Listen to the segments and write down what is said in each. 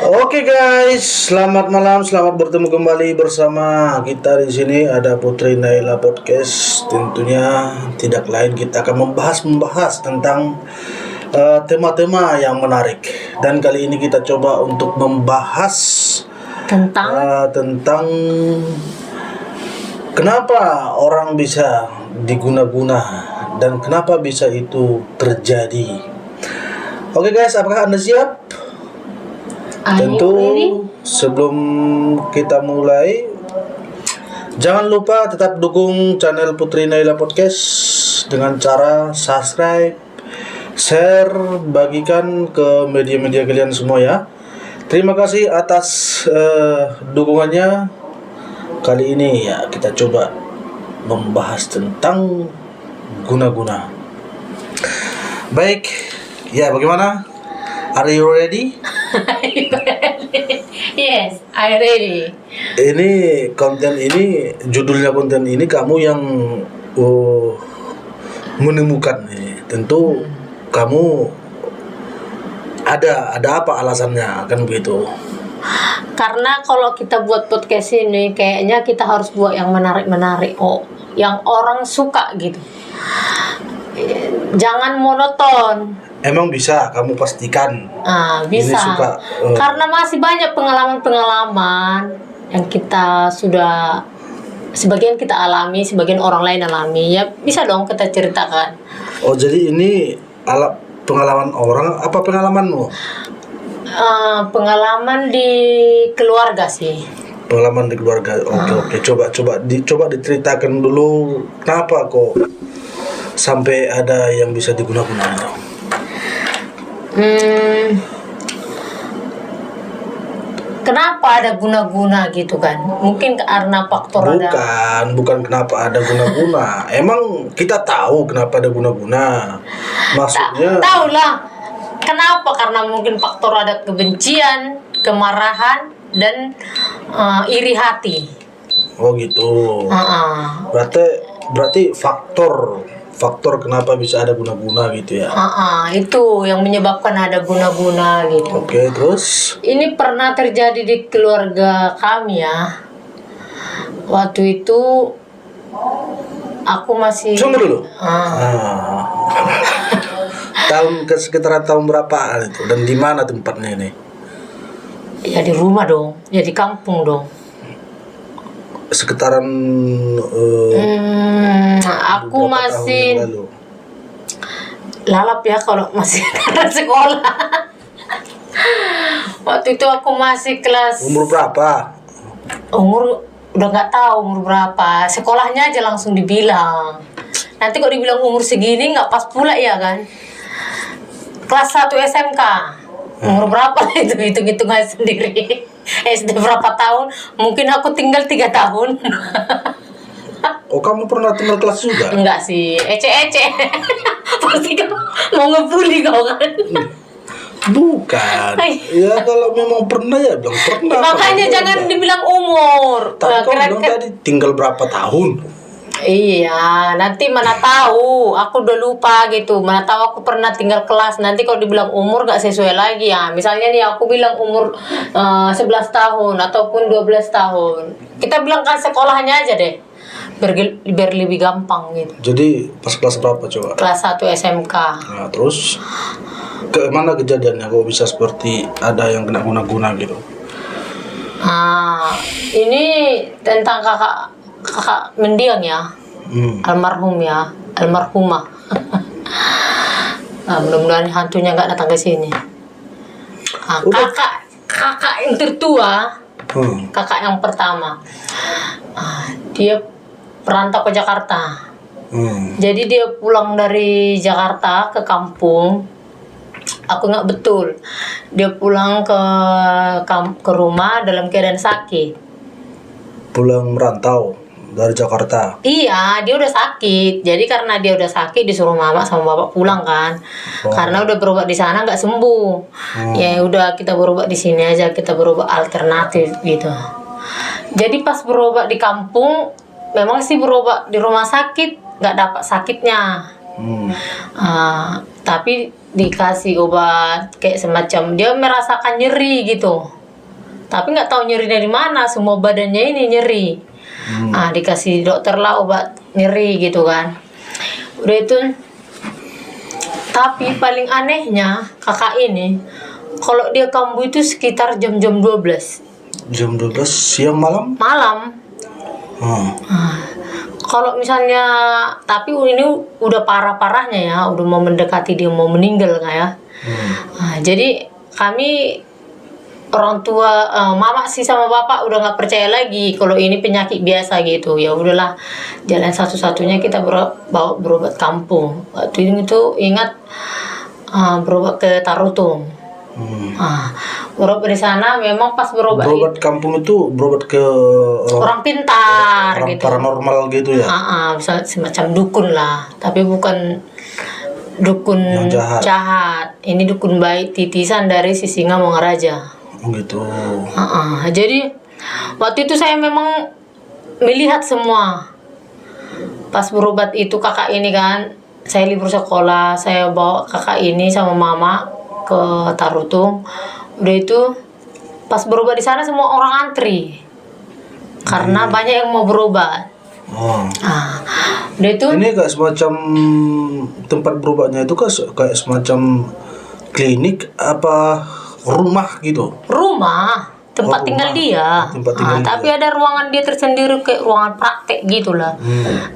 Oke guys, selamat malam, selamat bertemu kembali bersama kita di sini. Ada Putri Naila Podcast. Tentunya tidak lain kita akan membahas tentang tema-tema yang menarik. Dan kali ini kita coba untuk membahas tentang kenapa orang bisa diguna-guna dan kenapa bisa itu terjadi. Oke guys, apakah Anda siap? Tentu sebelum kita mulai, jangan lupa tetap dukung channel Putri Naila Podcast dengan cara subscribe, share, bagikan ke media-media kalian semua ya. Terima kasih atas dukungannya. Kali ini ya kita coba membahas tentang guna-guna. Baik, ya bagaimana? Are you ready? Yes, I ready. Ini judulnya konten ini kamu yang menemukan nih. Tentu kamu ada apa alasannya kan begitu? Karena kalau kita buat podcast ini kayaknya kita harus buat yang menarik-menarik, yang orang suka gitu. Jangan monoton. Emang bisa kamu pastikan? Bisa. Ini suka, karena masih banyak pengalaman-pengalaman yang kita sudah sebagian kita alami, sebagian orang lain alami. Ya bisa dong kita ceritakan. Oh, jadi ini pengalaman orang apa pengalamanmu? Pengalaman di keluarga sih. Pengalaman di keluarga. Oke. Coba diceritakan dulu kenapa kok sampai ada yang bisa digunakan itu. Kenapa ada guna-guna gitu kan? Mungkin karena faktor Bukan kenapa ada guna-guna. Emang kita tahu kenapa ada guna-guna. Maksudnya tahu lah. Kenapa? Karena mungkin faktor ada kebencian, kemarahan, dan iri hati. Oh gitu. Berarti faktor kenapa bisa ada guna-guna gitu ya. Itu yang menyebabkan ada guna-guna gitu. Oke, terus ini pernah terjadi di keluarga kami ya. Waktu itu aku masih tunggu dulu. Sekitaran tahun berapa itu dan di mana tempatnya ini? Ya di rumah dong, ya di kampung dong. Sekitaran aku masih lalap ya kalau masih karena sekolah. Waktu itu aku masih kelas umur berapa? Umur udah nggak tahu umur berapa. Sekolahnya aja langsung dibilang. Nanti kok dibilang umur segini nggak pas pula ya kan. Kelas 1 SMK. Umur berapa itu hitung-hitung aja sendiri. SD berapa tahun? Mungkin aku tinggal 3 tahun. Oh, kamu pernah tinggal kelas juga? Enggak sih, ece-ece. Pasti kamu mau ngebully kau kan? Bukan. Ya kalau memang pernah ya bilang pernah. Makanya jangan dibilang umur. Tapi kamu bilang tadi tinggal berapa tahun? Iya, nanti mana tahu. Aku udah lupa gitu. Mana tahu aku pernah tinggal kelas. Nanti kalau dibilang umur gak sesuai lagi ya. Misalnya nih aku bilang umur 11 tahun ataupun 12 tahun. Kita bilang kan sekolahnya aja deh. Biar lebih gampang gitu. Jadi pas kelas berapa coba? Kelas 1 SMK. Nah, terus ke mana kejadiannya kok bisa seperti ada yang kena guna-guna gitu? Ini tentang kakak mendiang ya. Almarhum ya, almarhumah. Mudah-mudahan hantunya nggak datang ke sini. Kakak yang tertua, kakak yang pertama, dia perantau ke Jakarta. Jadi dia pulang dari Jakarta ke kampung. Aku nggak betul. Dia pulang ke rumah dalam keadaan sakit. Pulang merantau dari Jakarta. Iya, dia udah sakit. Jadi karena dia udah sakit disuruh mama sama bapak pulang kan. Karena udah berobat di sana nggak sembuh. Ya udah kita berobat di sini aja, kita berobat alternatif gitu. Jadi pas berobat di kampung, memang sih berobat di rumah sakit nggak dapat sakitnya. Tapi dikasih obat kayak semacam dia merasakan nyeri gitu, tapi nggak tahu nyeri dari mana, semua badannya ini nyeri. Dikasih dokter lah obat nyeri gitu kan. Udah itu, tapi paling anehnya kakak ini kalau dia kambuh itu sekitar jam-jam 12. Jam 12 siang malam? Malam. Kalau misalnya, tapi ini udah parah-parahnya ya, udah mau mendekati dia mau meninggal nggak ya. Jadi kami orang tua, mama sih sama bapak udah nggak percaya lagi kalau ini penyakit biasa gitu. Ya udahlah, jalan satu-satunya kita bawa berobat kampung. Waktu itu ingat berobat ke Tarutung. Berobat di sana memang pas berobat kampung itu berobat ke orang pintar orang gitu, paranormal gitu ya. Bisa semacam dukun lah, tapi bukan dukun yang jahat. Ini dukun baik, titisan dari Sisinga Mongaraja. Gitu. Jadi waktu itu saya memang melihat semua pas berobat itu. Kakak ini kan, saya libur sekolah, saya bawa kakak ini sama mama ke Tarutung. Udah itu pas berobat di sana semua orang antri karena banyak yang mau berobat. Udah itu ini kayak semacam tempat berobatnya itu kayak semacam klinik apa rumah gitu? Rumah tempat tinggal dia. Tapi ada ruangan dia tersendiri kayak ruangan praktek gitulah.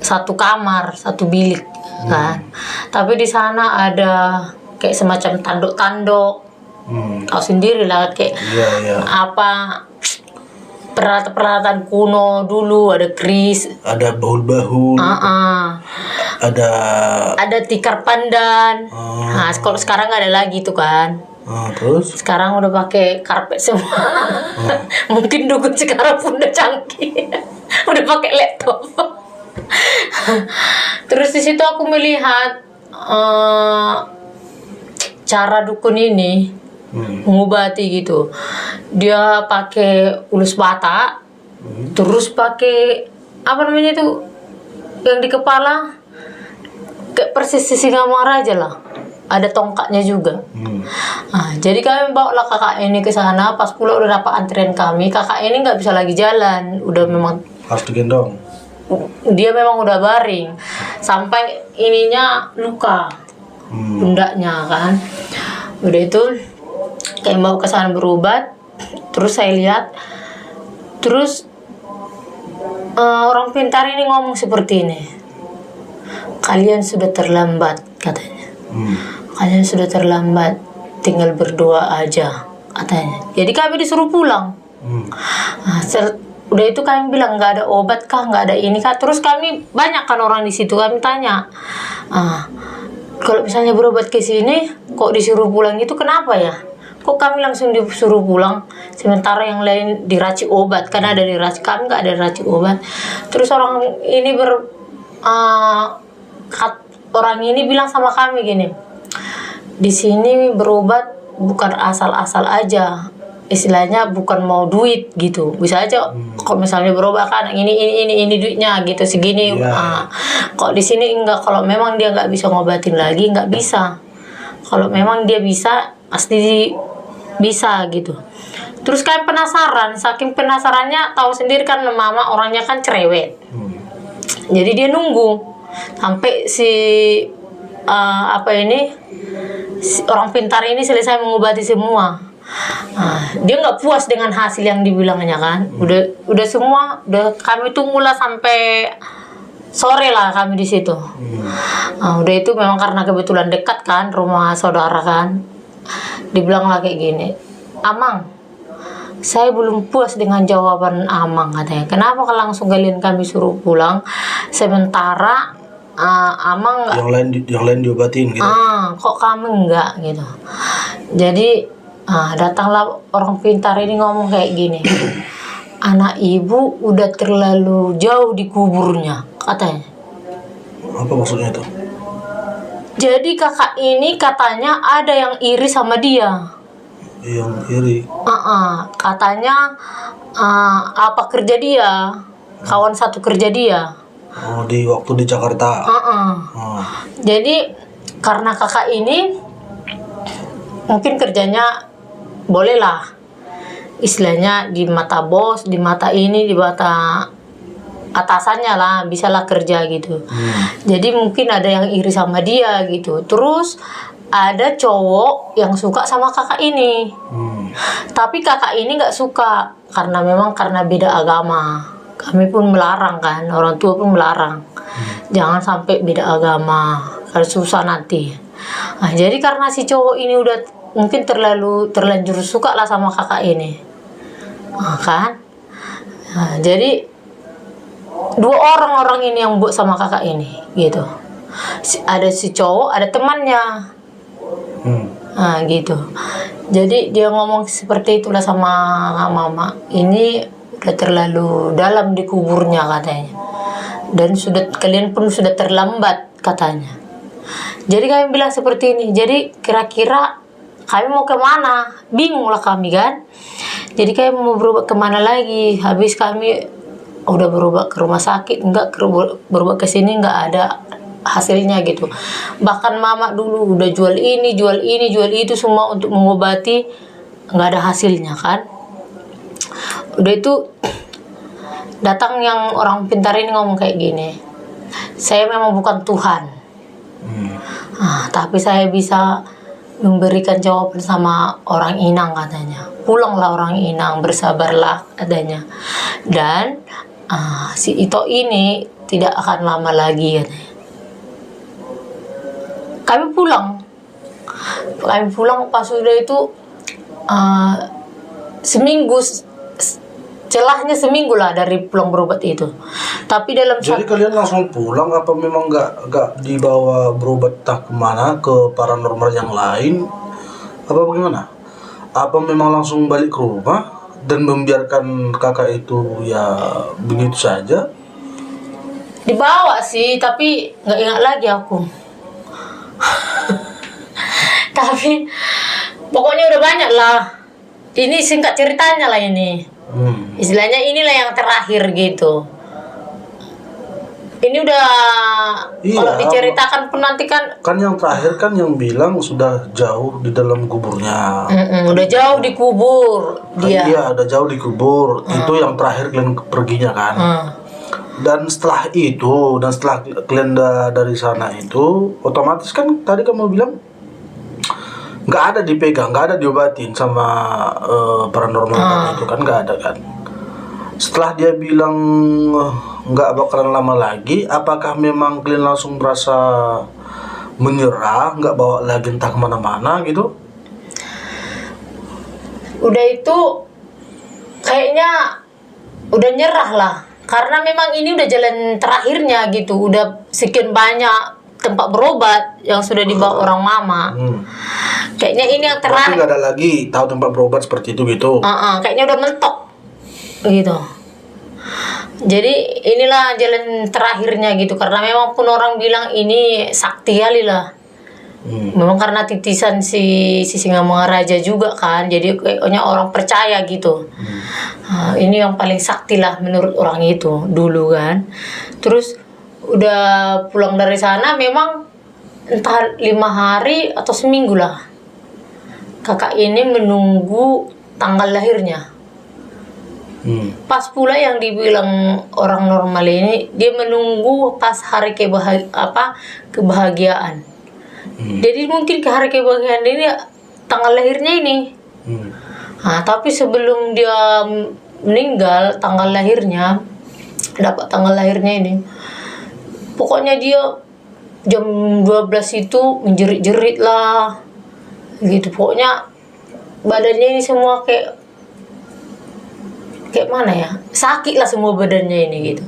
Satu kamar, satu bilik kan. Tapi di sana ada kayak semacam tanduk-tanduk. Kau sendiri lah kayak apa peralatan kuno dulu, ada keris, ada baul-baul, ada tikar pandan. Kalau sekarang nggak ada lagi tuh kan. Terus sekarang udah pakai karpet semua. Mungkin dukun sekarang pun udah canggih. Udah pakai laptop. Terus di situ aku melihat cara dukun ini mengobati gitu. Dia pakai ulus batak, terus pakai apa namanya itu yang di kepala kayak persis Sisinga Mongaraja lah. Ada tongkatnya juga. Jadi kami bawa lah kakak ini ke sana. Pas pula udah dapat antrian kami, kakak ini nggak bisa lagi jalan. Udah memang harus digendong. Dia memang udah baring, sampai ininya luka. Pundaknya kan. Udah itu kayak mau ke sana berobat. Terus saya lihat, terus orang pintar ini ngomong seperti ini, kalian sudah terlambat katanya. Kalian sudah terlambat, tinggal berdoa aja katanya. Jadi kami disuruh pulang. Udah itu kami bilang nggak ada obat kah, nggak ada ini kah. Terus kami banyak kan orang di situ, kami tanya, kalau misalnya berobat ke sini kok disuruh pulang itu kenapa ya? Kok kami langsung disuruh pulang sementara yang lain diracik obat? Karena ada diracik, kami nggak ada diracik obat. Terus orang ini orang ini bilang sama kami gini, di sini berobat bukan asal-asal aja, istilahnya bukan mau duit gitu. Bisa aja kalau misalnya berobat kan ini duitnya gitu segini. Kok di sini enggak, kalau memang dia nggak bisa ngobatin lagi nggak bisa. Kalau memang dia bisa pasti bisa gitu. Terus kayak penasaran, saking penasarannya, tahu sendiri kan mama orangnya kan cerewet. Jadi dia nunggu sampai si orang pintar ini selesai mengobati semua. Dia nggak puas dengan hasil yang dibilangnya kan. Udah semua, udah kami tunggulah sampai sore lah kami di situ. Udah itu memang karena kebetulan dekat kan rumah saudara kan. Dibilang lah kayak gini, Amang, saya belum puas dengan jawaban Amang katanya. Kenapa langsung kami suruh pulang sementara Amang nggak, yang lain diobatin gitu. Kok kami enggak gitu. Jadi datanglah orang pintar ini ngomong kayak gini, anak ibu udah terlalu jauh di kuburnya katanya. Apa maksudnya itu? Jadi kakak ini katanya ada yang iri sama dia. Yang iri? Katanya apa kerja dia, kawan satu kerja dia. Waktu di Jakarta. Jadi karena kakak ini mungkin kerjanya bolehlah istilahnya di mata bos, di mata ini, di mata atasannya lah, bisalah kerja gitu. Jadi mungkin ada yang iri sama dia gitu. Terus ada cowok yang suka sama kakak ini. Tapi kakak ini nggak suka karena memang karena beda agama. Kami pun melarang kan, orang tua pun melarang. Jangan sampai beda agama, kalau susah nanti. Nah, jadi karena si cowok ini udah mungkin terlanjur suka lah sama kakak ini. Nah, kan? Nah, jadi dua orang ini yang buat sama kakak ini gitu. Ada si cowok, ada temannya. Nah, gitu. Jadi dia ngomong seperti itulah sama mama. Ini udah terlalu dalam di kuburnya katanya. Dan kalian pun sudah terlambat katanya. Jadi kami bilang seperti ini. Jadi kira-kira kami mau kemana? Bingung lah kami kan. Jadi kami mau berobat kemana lagi? Habis kami udah berobat ke rumah sakit, berobat ke sini nggak ada hasilnya gitu. Bahkan mama dulu udah jual ini, jual itu semua untuk mengobati, nggak ada hasilnya kan. Udah itu datang yang orang pintar ini ngomong kayak gini, saya memang bukan Tuhan, tapi saya bisa memberikan jawaban sama orang Inang katanya. Pulanglah orang Inang, bersabarlah adanya. Dan si Ito ini tidak akan lama lagi katanya. Kami pulang pas sudah itu seminggu, celahnya seminggu lah dari pulang berobat itu. Tapi jadi kalian langsung pulang apa memang nggak dibawa berobat tak kemana ke paranormal yang lain apa bagaimana? Apa memang langsung balik ke rumah dan membiarkan kakak itu ya begitu saja? Dibawa sih, tapi nggak ingat lagi aku. Tapi pokoknya udah banyak lah. Ini singkat ceritanya lah ini. Istilahnya inilah yang terakhir gitu. Ini udah kalau diceritakan pun nanti kan yang terakhir kan yang bilang sudah jauh di dalam kuburnya. Udah jauh dikubur dia. Iya, udah jauh dikubur. Itu yang terakhir kalian perginya kan. Dan setelah kalian dari sana itu, otomatis kan tadi kamu bilang nggak ada dipegang, nggak ada diobatin sama paranormal tadi itu kan, nggak ada kan. Setelah dia bilang nggak bakalan lama lagi, apakah memang kalian langsung merasa menyerah, nggak bawa lagi entah kemana-mana gitu? Udah itu kayaknya udah nyerah lah, karena memang ini udah jalan terakhirnya gitu. Udah sekian banyak tempat berobat yang sudah dibawa orang mama. Kayaknya ini yang terakhir. Berarti nggak ada lagi tahu tempat berobat seperti itu gitu? Kayaknya udah mentok gitu. Jadi inilah jalan terakhirnya gitu, karena memang pun orang bilang ini sakti kali lah. Memang karena titisan si Singamangaraja juga kan, jadi kayaknya orang percaya gitu. Ini yang paling sakti lah menurut orang itu dulu kan. Terus udah pulang dari sana memang entah 5 hari atau seminggu lah, kakak ini menunggu tanggal lahirnya. Pas pula yang dibilang orang normal ini, dia menunggu pas hari kebahagiaan. Jadi mungkin ke hari kebahagiaan ini tanggal lahirnya ini. Tapi sebelum dia meninggal, dapat tanggal lahirnya ini, pokoknya dia jam 12 itu menjerit-jerit lah gitu. Pokoknya badannya ini semua kayak mana ya, sakit lah semua badannya ini gitu.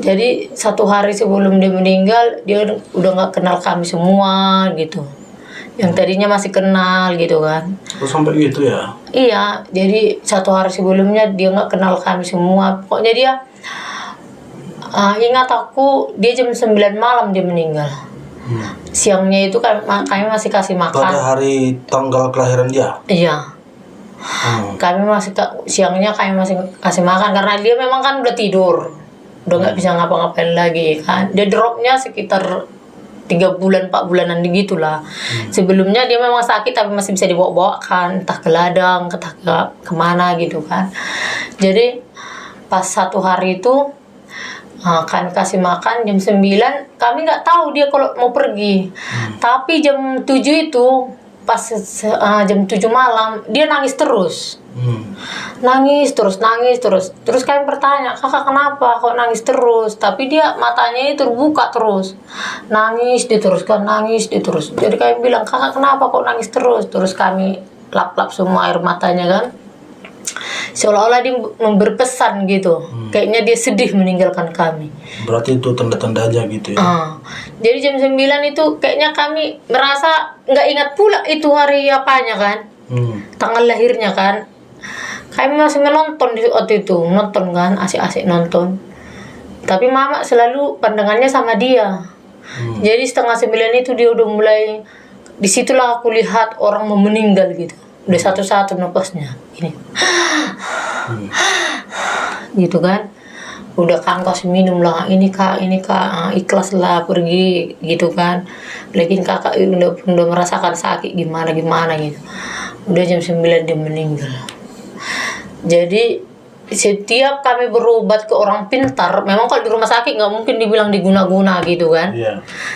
Jadi 1 hari sebelum dia meninggal, dia udah nggak kenal kami semua gitu. Yang tadinya masih kenal gitu kan. Terus sampai gitu ya? Iya, jadi 1 hari sebelumnya dia nggak kenal kami semua. Pokoknya dia ingat aku, dia jam 9 malam dia meninggal. Siangnya itu kami masih kasih makan. Pada hari tanggal kelahiran dia? Iya. Kami siangnya kami masih kasih makan, karena dia memang kan udah tidur, udah nggak bisa ngapa-ngapain lagi kan. Dia dropnya sekitar 3 bulan 4 bulanan gitulah. Sebelumnya dia memang sakit tapi masih bisa dibawa-bawa kan, entah ke ladang, entah kemana gitu kan. Jadi pas satu hari itu kami kasih makan jam 9, kami nggak tahu dia kalau mau pergi. Tapi jam 7 itu pas jam 7 malam dia nangis terus. Nangis terus. Terus kami bertanya, "Kakak kenapa kok nangis terus?" Tapi dia matanya itu terbuka terus. Nangis diteruskan. Jadi kami bilang, "Kakak kenapa kok nangis terus?" Terus kami lap-lap semua air matanya kan. Seolah-olah dia berpesan gitu. Kayaknya dia sedih meninggalkan kami. Berarti itu tanda-tanda aja gitu ya. Jadi jam 9 itu kayaknya kami merasa nggak ingat pula itu hari apanya kan. Tanggal lahirnya kan. Kami masih menonton di waktu itu, nonton kan, asik-asik nonton. Tapi mama selalu pandangannya sama dia. Jadi 8:30 itu dia udah mulai, disitulah aku lihat orang mau meninggal gitu. Udah satu-satu napasnya ini. Gitu kan. Udah kan kasih minum lah, ini kak, ikhlas lah pergi gitu kan. Lagi kakak udah merasakan sakit gimana gitu. Udah jam 9 dia meninggal. Jadi setiap kami berobat ke orang pintar, memang kalau di rumah sakit nggak mungkin dibilang diguna-guna gitu kan.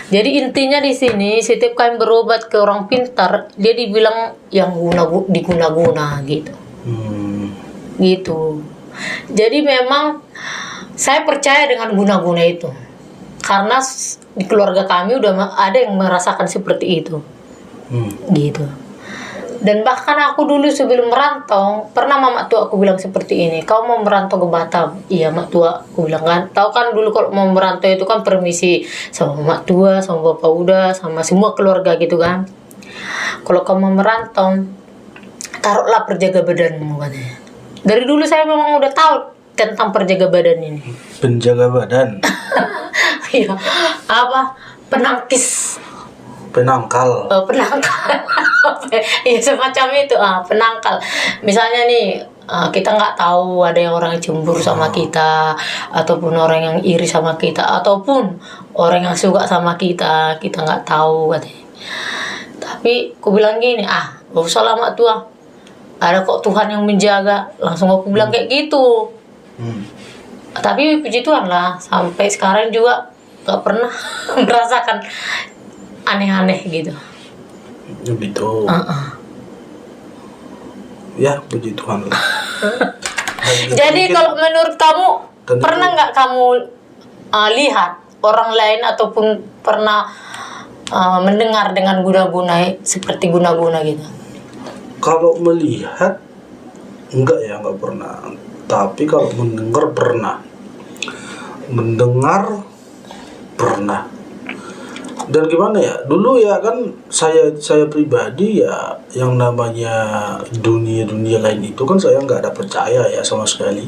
Jadi intinya di sini setiap kami berobat ke orang pintar, dia dibilang yang diguna-guna gitu. Gitu. Jadi memang saya percaya dengan guna-guna itu, karena di keluarga kami udah ada yang merasakan seperti itu. Gitu. Dan bahkan aku dulu sebelum merantau, pernah mama tua aku bilang seperti ini, "Kau mau merantau ke Batam?" "Iya mak tua," aku bilang kan. Tahu kan dulu kalau mau merantau itu kan permisi sama mak tua, sama bapak udah, sama semua keluarga gitu kan. "Kalau kamu mau merantau, taruhlah perjaga badanmu," katanya. Dari dulu saya memang udah tahu tentang perjaga badan ini. Penjaga badan. Iya. Apa? Penangkis. Penangkal. Penangkal. Iya semacam itu. Penangkal. Misalnya nih, kita nggak tahu ada yang orang cemburu sama kita, ataupun orang yang iri sama kita, ataupun orang yang suka sama kita nggak tahu katanya. Tapi aku bilang gini, gak usah lama tua, ada kok Tuhan yang menjaga. Langsung aku bilang kayak gitu. Tapi puji Tuhan lah, sampai sekarang juga gak pernah merasakan aneh-aneh gitu. Begitu. Ya puji Tuhan lah. Jadi kalau menurut kamu, pernah nggak kamu lihat orang lain ataupun pernah mendengar dengan guna-guna seperti guna-guna gitu? Kalau melihat enggak pernah. Tapi kalau mendengar pernah. Dan gimana ya, dulu ya kan saya pribadi ya, yang namanya dunia lain itu kan saya nggak ada percaya ya sama sekali.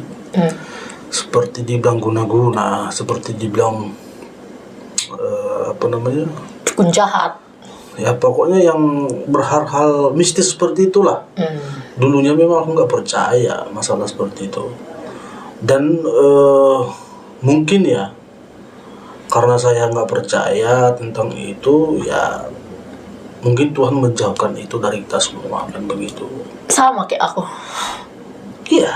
Seperti dibilang guna-guna, seperti dibilang dukun jahat. Ya pokoknya yang berhal-hal mistis seperti itulah. Dulunya memang aku nggak percaya masalah seperti itu. Dan mungkin ya, karena saya nggak percaya tentang itu, ya mungkin Tuhan menjauhkan itu dari kita semua, kan begitu. Sama kayak aku. Iya.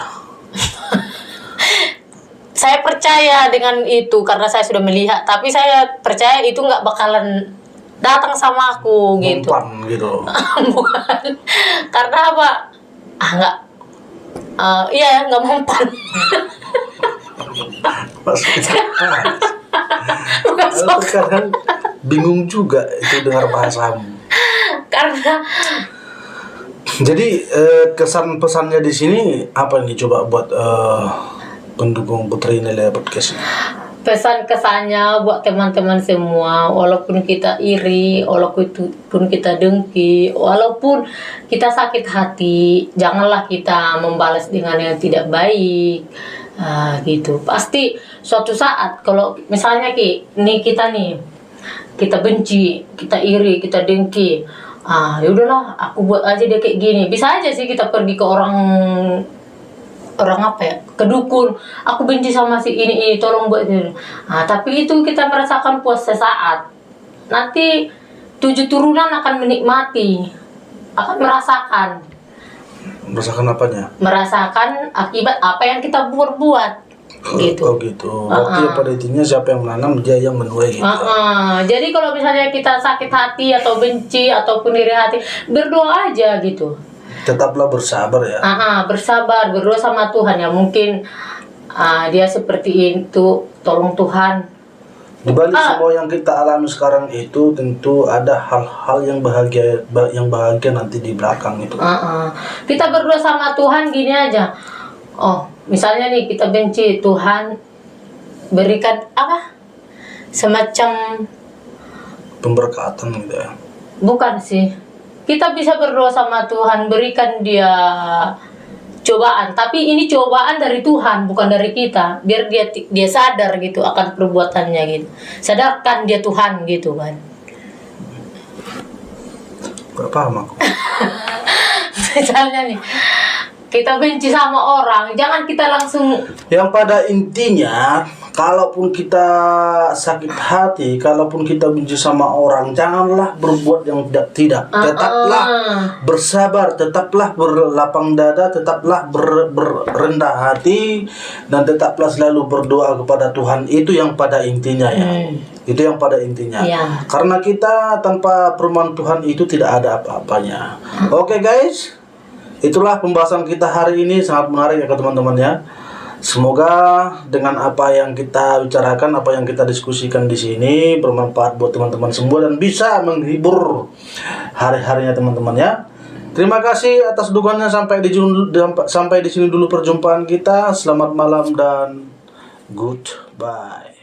Saya percaya dengan itu karena saya sudah melihat, tapi saya percaya itu nggak bakalan datang sama aku gitu. Mempan gitu. Bukan. Karena apa? Nggak mempan. Maksudnya kadang bingung juga itu dengar bahasamu. Karena jadi kesan pesannya di sini apa nih, coba buat pendukung Putri Naila Podcast? pesan kesannya buat teman-teman semua, walaupun kita iri, walaupun kita dengki, walaupun kita sakit hati, janganlah kita membalas dengan yang tidak baik. Gitu. Pasti suatu saat kalau misalnya kita benci, kita iri, kita dengki, ya udahlah, aku buat aja dia kayak gini. Bisa aja sih kita pergi ke orang ke dukun, aku benci sama si ini tolong buat ini. Tapi itu kita merasakan puas sesaat. nanti 7 turunan akan menikmati, akan Merasakan apanya? merasakan akibat apa yang kita buat gitu. Oh gitu. Berarti pada intinya siapa yang menanam dia yang menuai gitu. Jadi kalau misalnya kita sakit hati atau benci ataupun iri hati, berdoa aja gitu. Tetaplah bersabar ya. Bersabar, berdoa sama Tuhan ya. Mungkin dia seperti itu, tolong Tuhan. Di balik semua yang kita alami sekarang itu tentu ada hal-hal yang bahagia nanti di belakang itu. Kita berdoa sama Tuhan gini aja. Oh, misalnya nih kita benci, Tuhan berikan apa? Semacam pemberkatan gitu ya. Bukan sih. Kita bisa berdoa sama Tuhan, berikan dia cobaan, tapi ini cobaan dari Tuhan, bukan dari kita. Biar dia sadar gitu akan perbuatannya gitu. Sadarkan dia Tuhan gitu kan. Gak paham aku. Misalnya nih, kita benci sama orang, jangan kita langsung. Yang pada intinya, kalaupun kita sakit hati, kalaupun kita benci sama orang, janganlah berbuat yang tidak. Tetaplah bersabar, tetaplah berlapang dada, tetaplah berendah hati, dan tetaplah selalu berdoa kepada Tuhan. Itu yang pada intinya ya. Itu yang pada intinya. Karena kita tanpa firman Tuhan itu tidak ada apa-apanya. Oke guys, itulah pembahasan kita hari ini, sangat menarik ya teman-teman ya. Semoga dengan apa yang kita bicarakan, apa yang kita diskusikan di sini bermanfaat buat teman-teman semua dan bisa menghibur hari-harinya teman-teman ya. Terima kasih atas dukungannya. Sampai di sini dulu perjumpaan kita. Selamat malam dan goodbye.